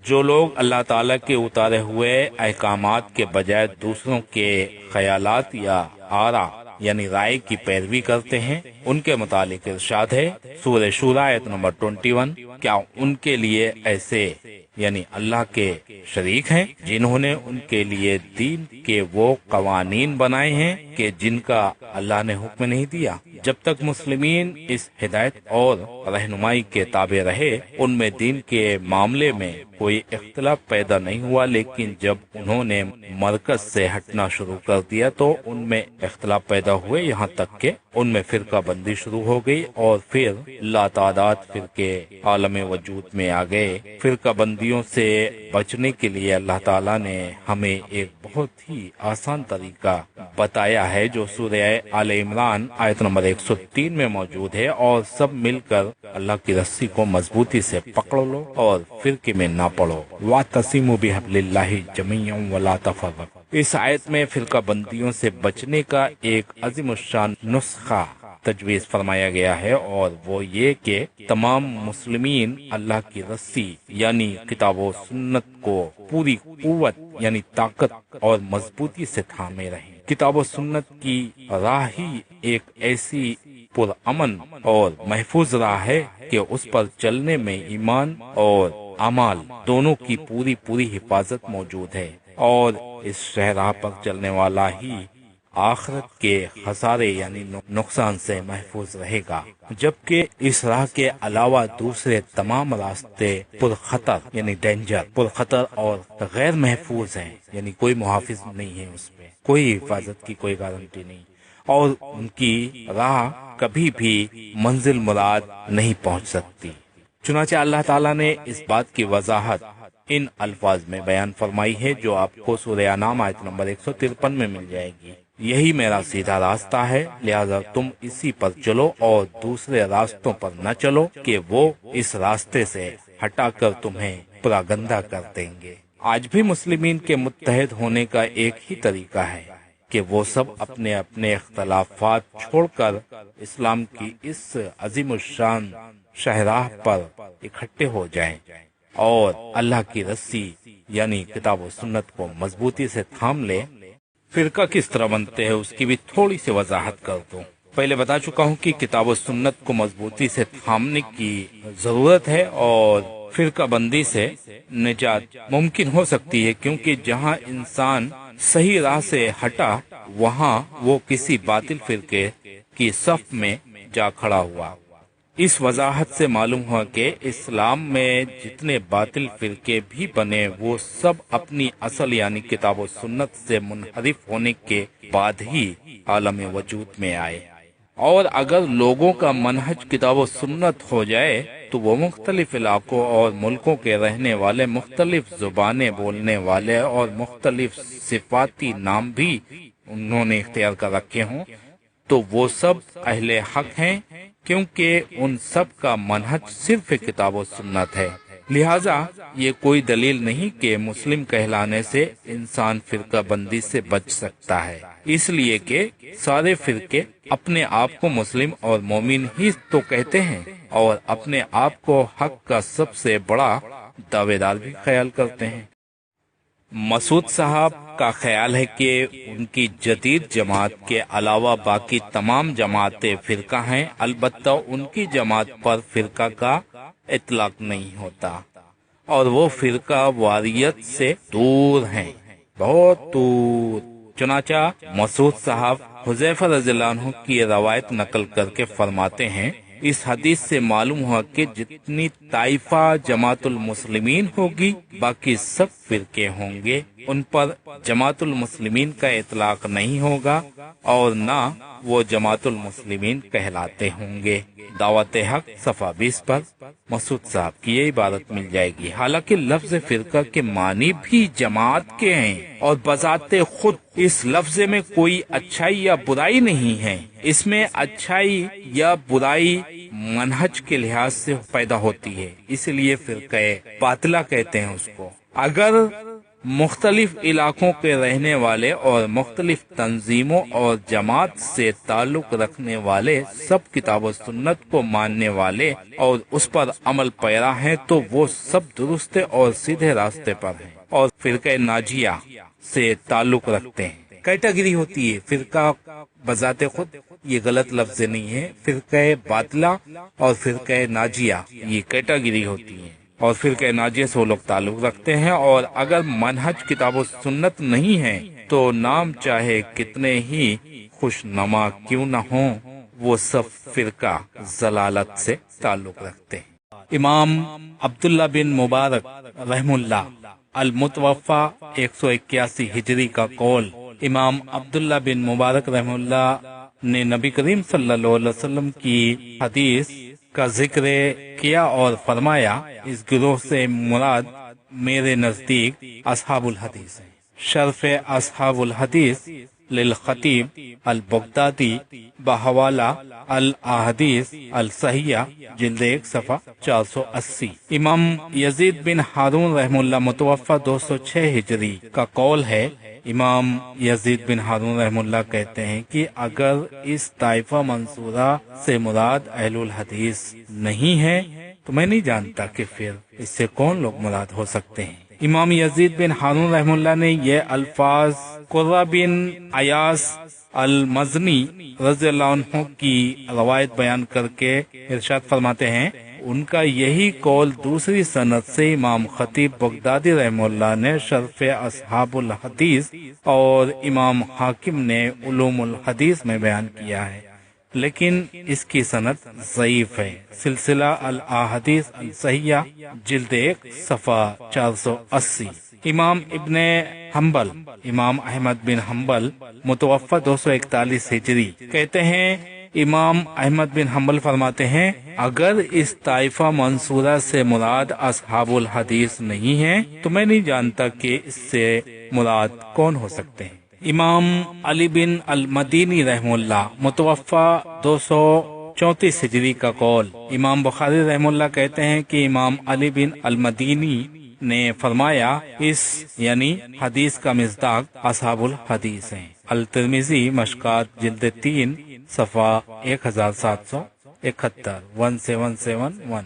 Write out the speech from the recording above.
جو لوگ اللہ تعالیٰ کے اتارے ہوئے احکامات کے بجائے دوسروں کے خیالات یا آرا یعنی رائے کی پیروی کرتے ہیں، ان کے متعلق ارشاد ہے سورہ شورى آیت نمبر 21، کیا ان کے لیے ایسے یعنی اللہ کے شریک ہیں جنہوں نے ان کے لیے دین کے وہ قوانین بنائے ہیں کہ جن کا اللہ نے حکم نہیں دیا؟ جب تک مسلمین اس ہدایت اور رہنمائی کے تابع رہے، ان میں دین کے معاملے میں کوئی اختلاف پیدا نہیں ہوا، لیکن جب انہوں نے مرکز سے ہٹنا شروع کر دیا تو ان میں اختلاف پیدا ہوئے، یہاں تک کہ ان میں فرقہ بندی شروع ہو گئی اور پھر لاتعداد فرقے عالم وجود میں آ گئے۔ فرقہ بندیوں سے بچنے کے لیے اللہ تعالیٰ نے ہمیں ایک بہت ہی آسان طریقہ بتایا ہے جو سورہ آل عمران آیت نمبر 103 میں موجود ہے، اور سب مل کر اللہ کی رسی کو مضبوطی سے پکڑ لو اور فرقے میں نہ پڑو۔ وَاعْتَصِمُوا بِحَبْلِ اللَّهِ جَمِيعًا وَلَا تَفَرَّقُوا۔ اس آیت میں فرقہ بندیوں سے بچنے کا ایک عظیم الشان نسخہ تجویز فرمایا گیا ہے، اور وہ یہ کہ تمام مسلمین اللہ کی رسی یعنی کتاب و سنت کو پوری قوت یعنی طاقت اور مضبوطی سے تھامے رہیں۔ کتاب و سنت کی راہ ہی ایک ایسی پرامن اور محفوظ راہ ہے کہ اس پر چلنے میں ایمان اور اعمال دونوں کی پوری حفاظت موجود ہے، اور اس شہراہ پر چلنے والا ہی آخرت کے خسارے یعنی نقصان سے محفوظ رہے گا، جبکہ اس راہ کے علاوہ دوسرے تمام راستے پرخطر یعنی ڈینجر پرخطر اور غیر محفوظ ہیں، یعنی کوئی محافظ نہیں ہے، اس پہ کوئی حفاظت کی کوئی گارنٹی نہیں، اور ان کی راہ کبھی بھی منزل مراد نہیں پہنچ سکتی۔ چنانچہ اللہ تعالیٰ نے اس بات کی وضاحت ان الفاظ میں بیان فرمائی ہے جو آپ کو سورہ انعام آیت نمبر 153 میں مل جائے گی۔ یہی میرا سیدھا راستہ ہے، لہذا تم اسی پر چلو اور دوسرے راستوں پر نہ چلو کہ وہ اس راستے سے ہٹا کر تمہیں پراگندہ کر دیں گے۔ آج بھی مسلمین کے متحد ہونے کا ایک ہی طریقہ ہے کہ وہ سب اپنے اپنے اختلافات چھوڑ کر اسلام کی اس عظیم الشان شاہراہ پر اکٹھے ہو جائیں اور اللہ کی رسی یعنی کتاب و سنت کو مضبوطی سے تھام لیں۔ فرقہ کس طرح بنتے ہیں اس کی بھی تھوڑی سی وضاحت کر دوں۔ پہلے بتا چکا ہوں کہ کتاب و سنت کو مضبوطی سے تھامنے کی ضرورت ہے اور فرقہ بندی سے نجات ممکن ہو سکتی ہے، کیونکہ جہاں انسان صحیح راہ سے ہٹا وہاں وہ کسی باطل فرقے کی صف میں جا کھڑا ہوا۔ اس وضاحت سے معلوم ہوا کہ اسلام میں جتنے باطل فرقے بھی بنے وہ سب اپنی اصل یعنی کتاب و سنت سے منحرف ہونے کے بعد ہی عالم وجود میں آئے، اور اگر لوگوں کا منہج کتاب و سنت ہو جائے تو وہ مختلف علاقوں اور ملکوں کے رہنے والے، مختلف زبانیں بولنے والے اور مختلف صفاتی نام بھی انہوں نے اختیار کر رکھے ہوں، تو وہ سب اہل حق ہیں، کیونکہ ان سب کا منہج صرف کتاب و سنت ہے۔ لہٰذا یہ کوئی دلیل نہیں کہ مسلم کہلانے سے انسان فرقہ بندی سے بچ سکتا ہے، اس لیے کہ سارے فرقے اپنے آپ کو مسلم اور مومن ہی تو کہتے ہیں، اور اپنے آپ کو حق کا سب سے بڑا دعوے دار بھی خیال کرتے ہیں۔ مسعود صاحب کا خیال ہے کہ ان کی جدید جماعت کے علاوہ باقی تمام جماعتیں فرقہ ہیں، البتہ ان کی جماعت پر فرقہ کا اطلاق نہیں ہوتا، اور وہ فرقہ واریت سے دور ہیں، بہت دور۔ چنانچہ مسعود صاحب حذیفہ رضی اللہ عنہ کی روایت نقل کر کے فرماتے ہیں، اس حدیث سے معلوم ہوا کہ جتنی طائفہ جماعت المسلمین ہوگی باقی سب فرقے ہوں گے، ان پر جماعت المسلمین کا اطلاق نہیں ہوگا اور نہ وہ جماعت المسلمین کہلاتے ہوں گے۔ دعوت حق صفحہ 20 پر مسعود صاحب کی یہ عبارت مل جائے گی۔ حالانکہ لفظ فرقہ کے معنی بھی جماعت کے ہیں، اور بذات خود اس لفظ میں کوئی اچھائی یا برائی نہیں ہے، اس میں اچھائی یا برائی منہج کے لحاظ سے پیدا ہوتی ہے، اس لیے فرقہ باطلہ کہتے ہیں اس کو۔ اگر مختلف علاقوں کے رہنے والے اور مختلف تنظیموں اور جماعت سے تعلق رکھنے والے سب کتاب و سنت کو ماننے والے اور اس پر عمل پیرا ہیں تو وہ سب درست اور سیدھے راستے پر ہیں اور فرقہ ناجیہ سے تعلق رکھتے ہیں۔ کیٹیگری ہوتی ہے فرقہ بذات خود، یہ غلط لفظ نہیں ہے، فرقہ باطلہ اور فرقہ ناجیہ یہ کیٹیگری ہوتی ہے، اور فرقہ ناجیہ سے وہ لوگ تعلق رکھتے ہیں، اور اگر منہج کتاب و سنت نہیں ہے تو نام چاہے کتنے ہی خوش نما کیوں نہ ہوں، وہ سب فرقہ ضلالت سے تعلق رکھتے ہیں۔ امام عبداللہ بن مبارک رحم اللہ المتوفا 181 ہجری کا قول، امام عبداللہ بن مبارک رحم اللہ نے نبی کریم صلی اللہ علیہ وسلم کی حدیث کا ذکر کیا اور فرمایا، اس گروہ سے مراد میرے نزدیک اصحاب الحدیث ہیں۔ شرف اصحاب الحدیث للخطیب البغدادی بحوالہ الاحادیث الصحیحہ جلد 1 صفحہ 480۔ امام یزید بن ہارون رحم اللہ متوفا 206 ہجری کا قول ہے، امام یزید بن ہارون رحم اللہ کہتے ہیں کہ اگر اس طائفہ منصورہ سے مراد اہل الحدیث نہیں ہے تو میں نہیں جانتا کہ پھر اس سے کون لوگ مراد ہو سکتے ہیں۔ امام یزید بن ہارون رحم اللہ نے یہ الفاظ قرہ بن ایاس المزنی رضی اللہ عنہ کی روایت بیان کر کے ارشاد فرماتے ہیں، ان کا یہی قول دوسری سند سے امام خطیب بغدادی رحمہ اللہ نے شرف اصحاب الحدیث اور امام حاکم نے علوم الحدیث میں بیان کیا ہے، لیکن اس کی سند ضعیف ہے۔ سلسلہ الاحادیث الصحیحہ جلد 1 صفحہ 480۔ امام ابن حنبل امام احمد بن حنبل متوفا 241 ہجری کہتے ہیں، امام احمد بن حنبل فرماتے ہیں، اگر اس طائفہ منصورہ سے مراد اصحاب الحدیث نہیں ہے تو میں نہیں جانتا کہ اس سے مراد کون ہو سکتے ہیں۔ امام علی بن المدینی رحم اللہ متوفا 234 ہجری کا قول، امام بخاری رحم اللہ کہتے ہیں کہ امام علی بن المدینی نے فرمایا، اس یعنی حدیث کا مصداق اصحاب الحدیث ہیں۔ الترمذی مشکات جلد 3 صفحہ 1771 1771